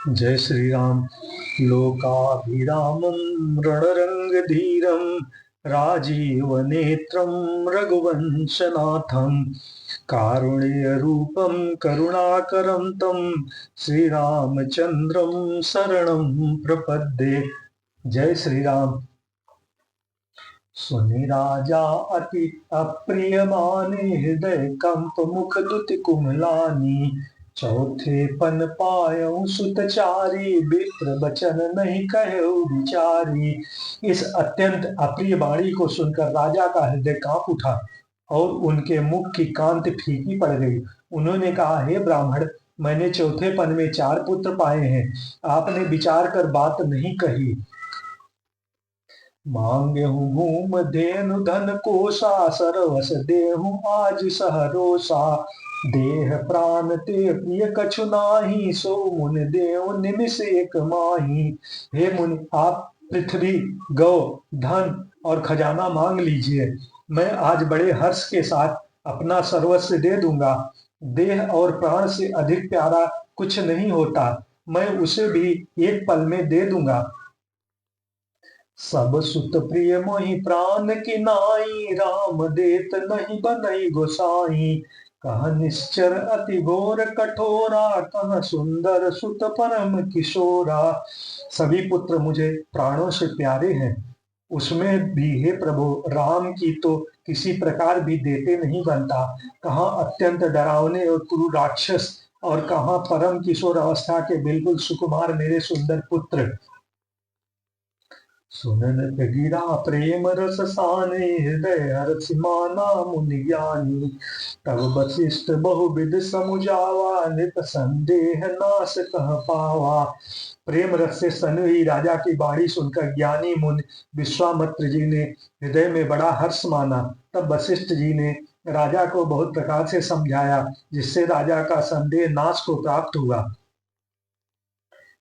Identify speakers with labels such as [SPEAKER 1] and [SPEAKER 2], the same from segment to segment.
[SPEAKER 1] जय श्री राम। लोकाभिरामं रणरंगधीरं राजीवनेत्रं रघुवंशनाथं कारुण्यरूपं करुणाकरं तं श्रीरामचंद्रं शरणं प्रपद्ये। जय श्री राम। सुनि राजा अति अप्रिय माने, हृदय कंप मुख दुति कुमलानी। चौथे पन पायऊ सुतचारी, विप्र बचन नहीं कहे विचारी। इस अत्यंत अप्रिय वाणी को सुनकर राजा का हृदय कांप उठा और उनके मुख की कांति फीकी पड़ गई। उन्होंने कहा, हे ब्राह्मण, मैंने चौथे पन में 4 पुत्र पाए हैं। आपने विचार कर बात नहीं कही। मांगे हूँ भूम धेनु धन कोसा, सरवस देहु आज सहरोसा। देह प्राण ते प्रिय कछु नाही, सो मुनि देव निमिष एक माही। हे मुनि, आप पृथ्वी, गौ, धन और खजाना मांग लीजिए। मैं आज बड़े हर्ष के साथ अपना सर्वस्व दे दूंगा। देह और प्राण से अधिक प्यारा कुछ नहीं होता, मैं उसे भी एक पल में दे दूंगा। सब सुत प्रिय मोहि प्राण की नाई, राम देत नहीं बनई गोसाई। कह निश्चर अति घोर कठोरा, कह सुंदर सुत परम किशोरा। सभी पुत्र मुझे प्राणों से प्यारे हैं, उसमें भी हे प्रभु, राम की तो किसी प्रकार भी देते नहीं बनता। कहाँ अत्यंत डरावने और क्रूर राक्षस, और कहाँ परम किशोर अवस्था के बिल्कुल सुकुमार मेरे सुंदर पुत्र। सुनन गिरा प्रेम रस साने, हृदय हर्ष माना मुनि ज्ञानी। तब वशिष्ठ बहुविध समुझावा, नित संदेह नाश कह पावा। प्रेम रस से सनी हुई राजा की वाणी सुनकर ज्ञानी मुनि विश्वामित्र जी ने हृदय में बड़ा हर्ष माना। तब वशिष्ठ जी ने राजा को बहुत प्रकार से समझाया, जिससे राजा का संदेह नाश को प्राप्त हुआ।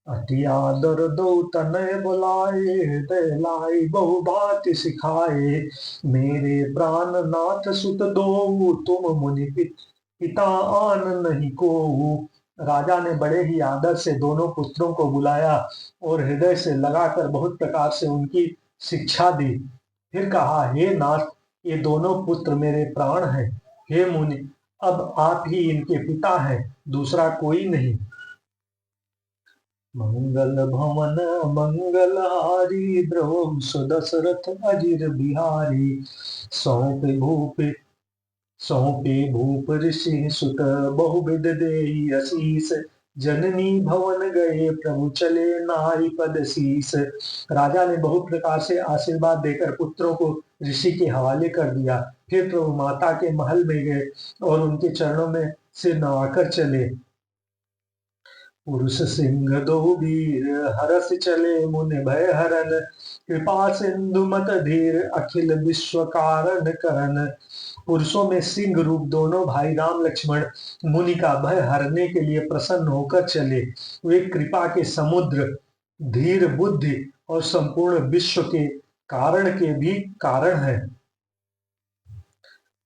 [SPEAKER 1] अति आदर दो तनय बुलाए, हृदय लाई बहु बात सिखाए। मेरे प्राण नाथ सुत दो, तुम मुनि पिता आन नहीं को। राजा ने बड़े ही आदर से दोनों पुत्रों को बुलाया और हृदय से लगाकर बहुत प्रकार से उनकी शिक्षा दी। फिर कहा, हे नाथ, ये दोनों पुत्र मेरे प्राण हैं। हे मुनि, अब आप ही इनके पिता हैं, दूसरा कोई नहीं। मंगल भवन मंगलहारी, द्रवम सुदशरथ अजिर बिहारी। सौंपे भूप ऋषि सुत, बहुविध देई आशीष। जननी भवन गए प्रभु, चले नारी पद शीस। राजा ने बहुत प्रकार से आशीर्वाद देकर पुत्रों को ऋषि के हवाले कर दिया। फिर प्रभु माता के महल में गए और उनके चरणों में सिर नवाकर चले। पुरुष सिंह दो वीर, हरस चले मुनि भय हरन। कृपा सिंधु मत धीर, अखिल विश्व कारण करन। पुरुषों में सिंह रूप दोनों भाई राम लक्ष्मण मुनि का भय हरने के लिए प्रसन्न होकर चले। वे कृपा के समुद्र, धीर बुद्धि और संपूर्ण विश्व के कारण के भी कारण हैं।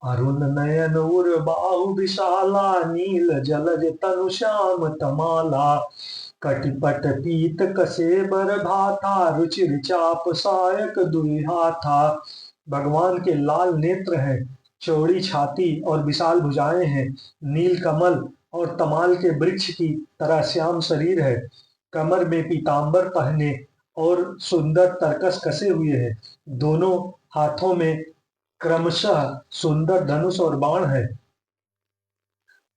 [SPEAKER 1] अरुण नयन उर बाहु विशाला, नील जलज तनु श्याम तमाला। कटिपट पीत कसे बर भाथा, रुचिर चाप सायक दुई हाथा। भगवान के लाल नेत्र हैं, चौड़ी छाती और विशाल भुजाएं हैं। नील कमल और तमाल के वृक्ष की तरह श्याम शरीर है। कमर में पीतांबर पहने और सुंदर तरकस कसे हुए हैं। दोनों हाथों में क्रमशः सुंदर धनुष और बाण है।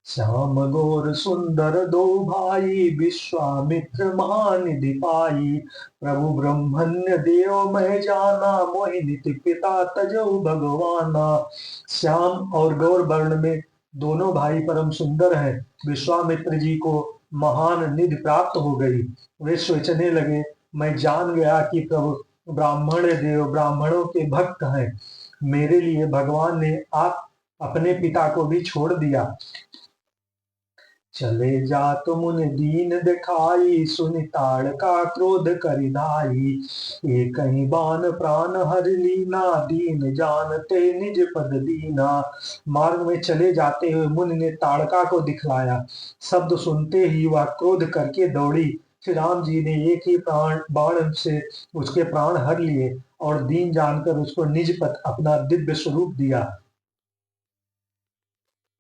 [SPEAKER 1] श्याम गौर सुंदर दो भाई, विश्वामित्र महानिधि पाई। प्रभु ब्रह्मण्य देव मैं जाना, मोहि निति पिता तजौ भगवाना। श्याम और गौर वर्ण में दोनों भाई परम सुंदर हैं। विश्वामित्र जी को महान निधि प्राप्त हो गई। वे सोचने लगे, मैं जान गया कि प्रभु ब्राह्मण देव ब्राह्मणों के भक्त हैं। मेरे लिए भगवान ने आप अपने पिता को भी छोड़ दिया। चले जात मुनि दीन दिखाई, सुनि ताड़का क्रोध करिधाई। एक कहीं बान प्राण हर लीना, दीन जानते निज पद दीना। मार्ग में चले जाते हुए मुनि ने ताड़का को दिखलाया। शब्द सुनते ही वह क्रोध करके दौड़ी श्री राम जी ने एक ही बाण से उसके प्राण हर लिए और दीन जानकर उसको निज पथ अपना दिव्य स्वरूप दिया।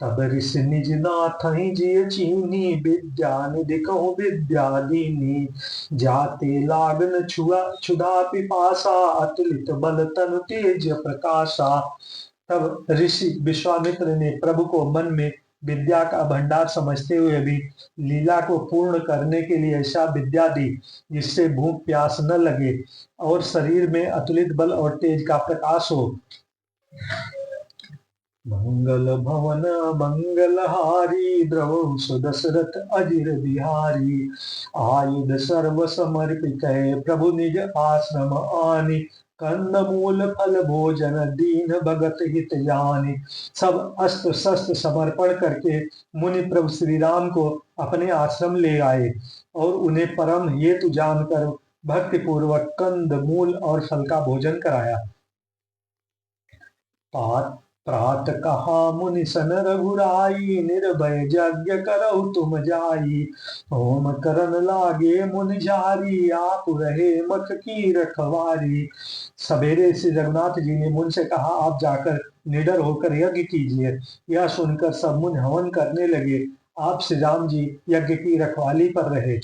[SPEAKER 1] तब ऋषि निज नाथहि जिय चीनी, विद्या निधि कहूँ विद्या दीनी। जाते लागन छुआ क्षुधा पिपासा, अतुलित बल तनु तेज प्रकाशा। तब ऋषि विश्वामित्र ने प्रभु को मन में विद्या का भंडार समझते हुए भी लीला को पूर्ण करने के लिए ऐसा विद्या दी जिससे भूख प्यास न लगे और शरीर में अतुलित बल और तेज का प्रकाश हो। मंगल भवन मंगलहारी, द्रवहु सुदशरथ अजिर बिहारी। आयुध सर्व समर्पित प्रभु निज आश्रम आनी, कंद मूल फल भोजन दीन भगत हित जानी। सब अस्त्र शस्त्र समर्पण करके मुनि प्रभु श्री राम को अपने आश्रम ले आए और उन्हें परम हेतु जानकर भक्ति पूर्वक कंद मूल और फल का भोजन कराया। प्रात कहा मुनि सन रघुराई, निर्भय यज्ञ करहु तुम जाई। होम करन लागे मुनि झारी, आप रहे मख की रखवारी। सवेरे श्री रघुनाथ जी ने मुनि से कहा, आप जाकर निडर होकर यज्ञ कीजिए। यह सुनकर सब मुनि हवन करने लगे। आप श्री राम जी यज्ञ की रखवाली पर रहे।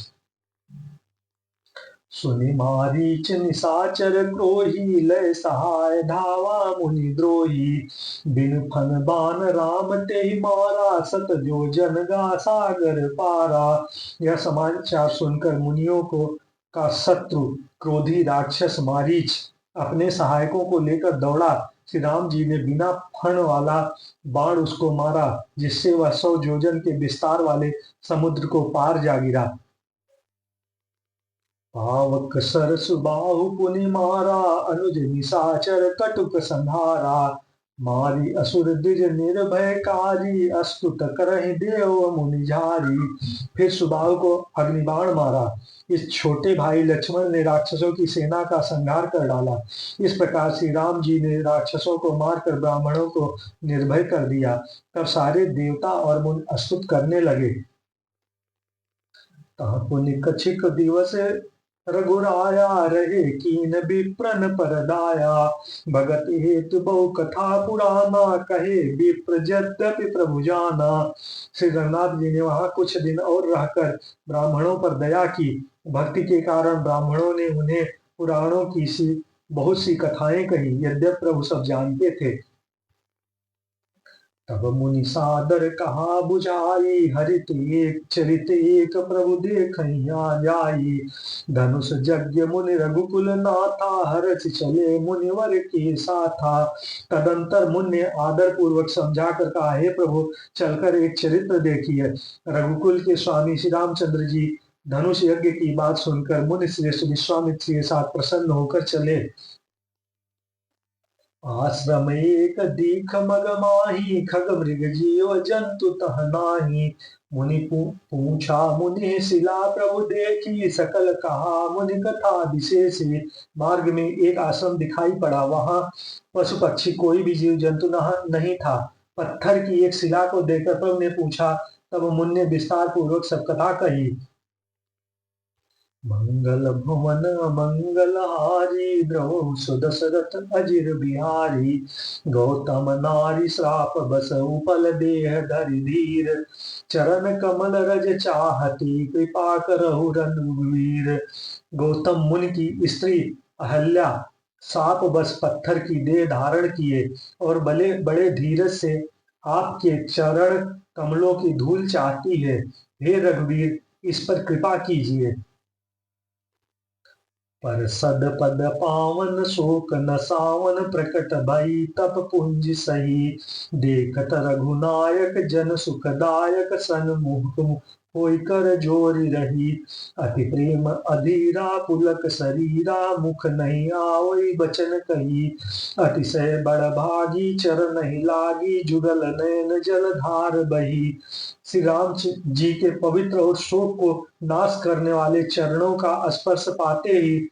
[SPEAKER 1] सुनि मारीच निशाचर क्रोही, लय सहाय धावा मुनि द्रोही। बिनु फन बान राम तेहि मारा, सत जो जन गा सागर पारा। यह समाचार सुनकर मुनियों को का शत्रु क्रोधी राक्षस मारीच अपने सहायकों को लेकर दौड़ा। श्री राम जी ने बिना फण वाला बाण उसको मारा, जिससे वह 100 योजन के विस्तार वाले समुद्र को पार जा गिरा। पावक सरसु बाहु पुनि मारा, अनुज निशाचर कटुक संहारा। मारी असुर द्विज निर्भय कारी, अस्तुत करहि देव मुनि झारी। फिर सुबाहु को अग्निबाण मारा। इस छोटे भाई लक्ष्मण ने राक्षसों की सेना का संहार कर डाला। इस प्रकार श्री राम जी ने राक्षसों को मारकर ब्राह्मणों को निर्भय कर दिया। तब सारे देवता और मुनि अस्तुत करने लगे। पुनि कछिक दिवस रघुराया, रहे कीन विप्रन परदाया। भगत हेतु बहु कथा पुराना, कहे विप्र यद्यपि प्रभु जाना। श्री रघुनाथ जी ने वहां कुछ दिन और रहकर ब्राह्मणों पर दया की। भक्ति के कारण ब्राह्मणों ने उन्हें पुराणों की बहुत सी कथाएं कही, यद्यप प्रभु सब जानते थे। तब मुनि सादर कहा बुझाई, हरित एक चरित एक प्रभु देखहि जाई। धनुष यज्ञ मुनि रघुकुल नाथा, हरष चले मुनिवर के साथा। तदंतर मुनि ने आदर पूर्वक समझा कर कहा, हे प्रभु, चलकर एक चरित्र देखिए। रघुकुल के स्वामी श्री रामचंद्र जी धनुष यज्ञ की बात सुनकर मुनि श्रेष्ठ विश्वामित्र के साथ प्रसन्न होकर चले। आश्रम एक दीख मग माही, खग मृग जीव जंतु तह नाही। मुनि पूछा मुनि शिला प्रभु देखी, सकल कहा मुनि कथा विशेषी। मार्ग में एक आश्रम दिखाई पड़ा। वहां पशु पक्षी कोई भी जीव जंतु नहीं था। पत्थर की एक शिला को देखकर प्रभु ने पूछा। तब मुनि ने विस्तार पूर्वक सब कथा कही। मंगल भुवन मंगलहारी, द्रवहु सुदशरथ अजिर बिहारी। गौतम नारी श्राप बस उपल देह धरि धीर, चरण कमल रज चाहती कृपा करहु रघुवीर। गौतम मुनि की स्त्री अहल्या साप बस पत्थर की देह धारण किए और बड़े धीरज से आपके चरण कमलों की धूल चाहती है। हे रघुवीर, इस पर कृपा कीजिए। पर सद पद पावन शोक न सावन, प्रकट भई तप पुंज सही। देखत रघुनायक जन सुखदायक, सन्मुख होई कर जोरी रही। अति प्रेम अधीरा पुलक शरीरा, मुख नहीं आवई बचन कही। अतिशय बड़ भागी चर नहीं लागी, जुगल नयन जल धार बही। श्री राम जी के पवित्र और शोक को नाश करने वाले चरणों का स्पर्श पाते ही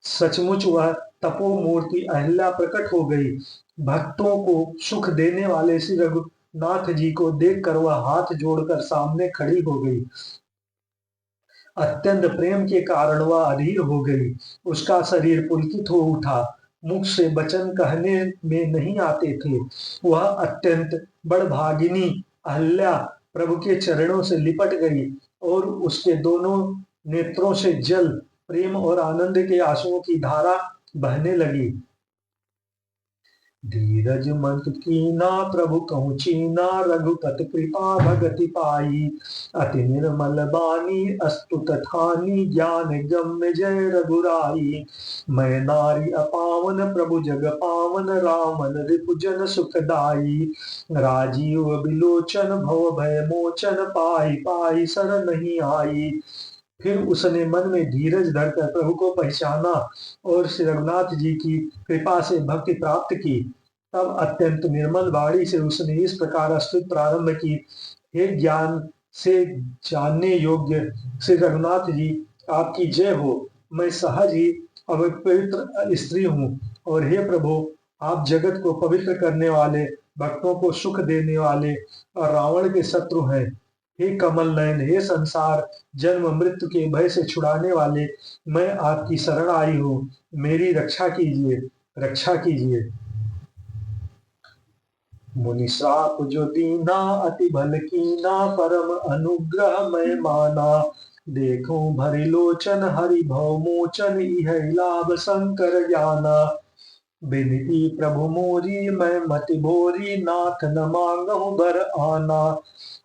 [SPEAKER 1] सचमुच वह तपोमूर्ति अहिल्या प्रकट हो गई। भक्तों को सुख देने वाले श्री रघुनाथ जी को देखकर वह हाथ जोड़कर सामने खड़ी हो गई। अत्यंत प्रेम के कारण वह अधीर हो गई। उसका शरीर पुलकित हो उठा। मुख से वचन कहने में नहीं आते थे। वह अत्यंत बड़भागिनी अहल्या प्रभु के चरणों से लिपट गई और उसके दोनों नेत्रों से जल, प्रेम और आनंद के आंसुओं की धारा बहने लगी। धीरज मत कीना प्रभु कहूँ चीना, रघुपत कृपा भगति पाई। अति निर्मल बानी अस्तुत ठानी, ज्ञान गम्य जय रघुराई। मैं नारी अपावन प्रभु जग पावन, रामन रिपुजन सुखदाई। राजीव बिलोचन भव भय मोचन, पाई पाई सर नहीं आई। फिर उसने मन में धीरज धरकर प्रभु को पहचाना और श्री रघुनाथ जी की कृपा से भक्ति प्राप्त की। तब अत्यंत निर्मल वाणी से उसने इस प्रकार स्तुति प्रारंभ की। हे ज्ञान से जानने योग्य श्री रघुनाथ जी, आपकी जय हो। मैं सहज ही अपवित्र स्त्री हूँ, और हे प्रभु, आप जगत को पवित्र करने वाले, भक्तों को सुख देने वाले और रावण के शत्रु हैं। हे कमल नयन, हे संसार जन्म मृत्यु के भय से छुड़ाने वाले, मैं आपकी शरण आई हूँ। मेरी रक्षा कीजिए, रक्षा कीजिए। मुनि श्राप जो दीना, अति भल कीना, परम अनुग्रह मैं माना। देखो भरि लोचन हरि भव मोचन, इह लाभ शंकर ज्ञाना। बिनती प्रभु मोरी मैं मति भोरी, नाथ न मांगहु बर आना।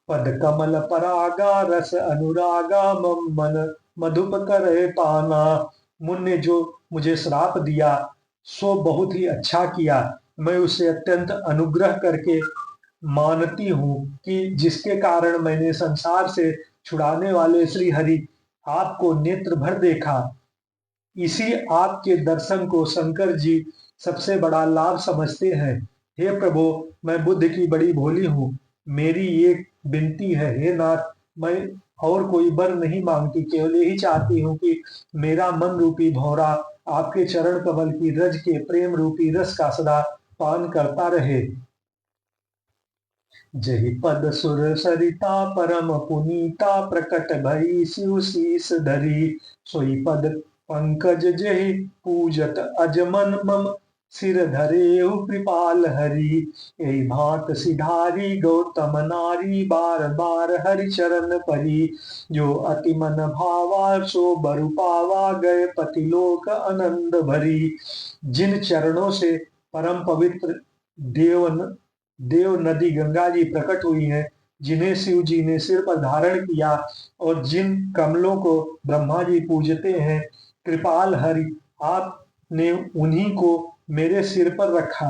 [SPEAKER 1] पद कमल परागा रस अनुरागा, मम मन मधुप करे पाना। मुनि ने जो मुझे श्राप दिया सो बहुत ही अच्छा किया। मैं उसे अत्यंत अनुग्रह करके मानती हूँ कि जिसके कारण मैंने संसार से छुड़ाने वाले श्री हरि आपको नेत्र भर देखा। इसी आपके दर्शन को शंकर जी सबसे बड़ा लाभ समझते हैं। हे प्रभु, मैं बुद्ध की बड़ी भोली हूँ। मेरी एक विनती है, हे नाथ, मैं और कोई वर नहीं मांगती, केवल यही चाहती हूँ कि मेरा मन रूपी भौरा आपके चरण कमल की रज के प्रेम रूपी रस का सदा पान करता रहे। जहि पद सुर सरिता परम पुनीता, प्रकट भई शिव शीस धरी। सोई पद पंकज जहि पूजत अजमन, मम सिर धरेहु कृपाल हरि। यही भांत सिधारी गौतम नारी, बार बार हरि चरण परी। जो अति मन भावा सो बरु पावा, गए पति लोक आनंद भरी। जिन चरणों से परम पवित्र देव नदी गंगा जी प्रकट हुई है, जिन्हें शिव जी ने सिर पर धारण किया और जिन कमलों को ब्रह्मा जी पूजते हैं, कृपाल हरि आपने उन्हीं को मेरे सिर पर रखा।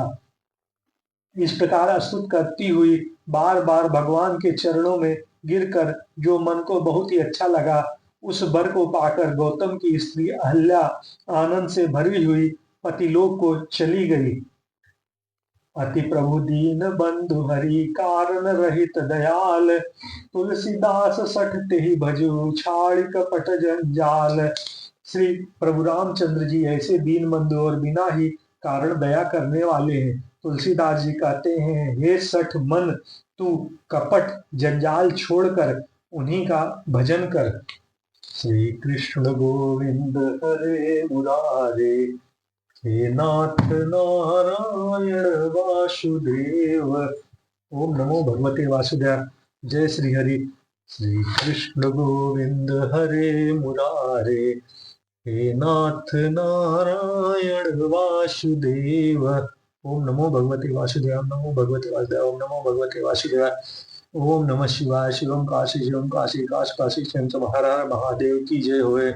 [SPEAKER 1] इस प्रकार स्तुति करती हुई बार बार भगवान के चरणों में गिरकर जो मन को बहुत ही अच्छा लगा, उस वर को पाकर गौतम की स्त्री अहल्या आनंद से भरी हुई पतिलोक को चली गई। अति प्रभु दीन बंधु हरि, कारण रहित दयाल। तुलसीदास सठते ही भजु, छाड़ कपट जंजाल। श्री प्रभु रामचंद्र जी ऐसे दीन बंधु और बिना ही कारण दया करने वाले हैं। तुलसीदास जी कहते हैं, हे सठ मन, तू कपट जंजाल छोड़कर उन्हीं का भजन कर। श्री कृष्ण गोविंद हरे मुरारे, हे नाथ नारायण वासुदेव। ओम नमो भगवते वासुदेव। जय श्री हरि। श्री कृष्ण गोविंद हरे मुरारे, हे नाथ नारायण वासुदेव। ओम नमो भगवते वासुदेव, नमो भगवते वासुदेव, ओम नमो भगवते वासुदेव। ओम नमः शिवाय। शिवम काशी, शिवम काशी, काश काशी, शंकर हर हर महादेव की जय होए।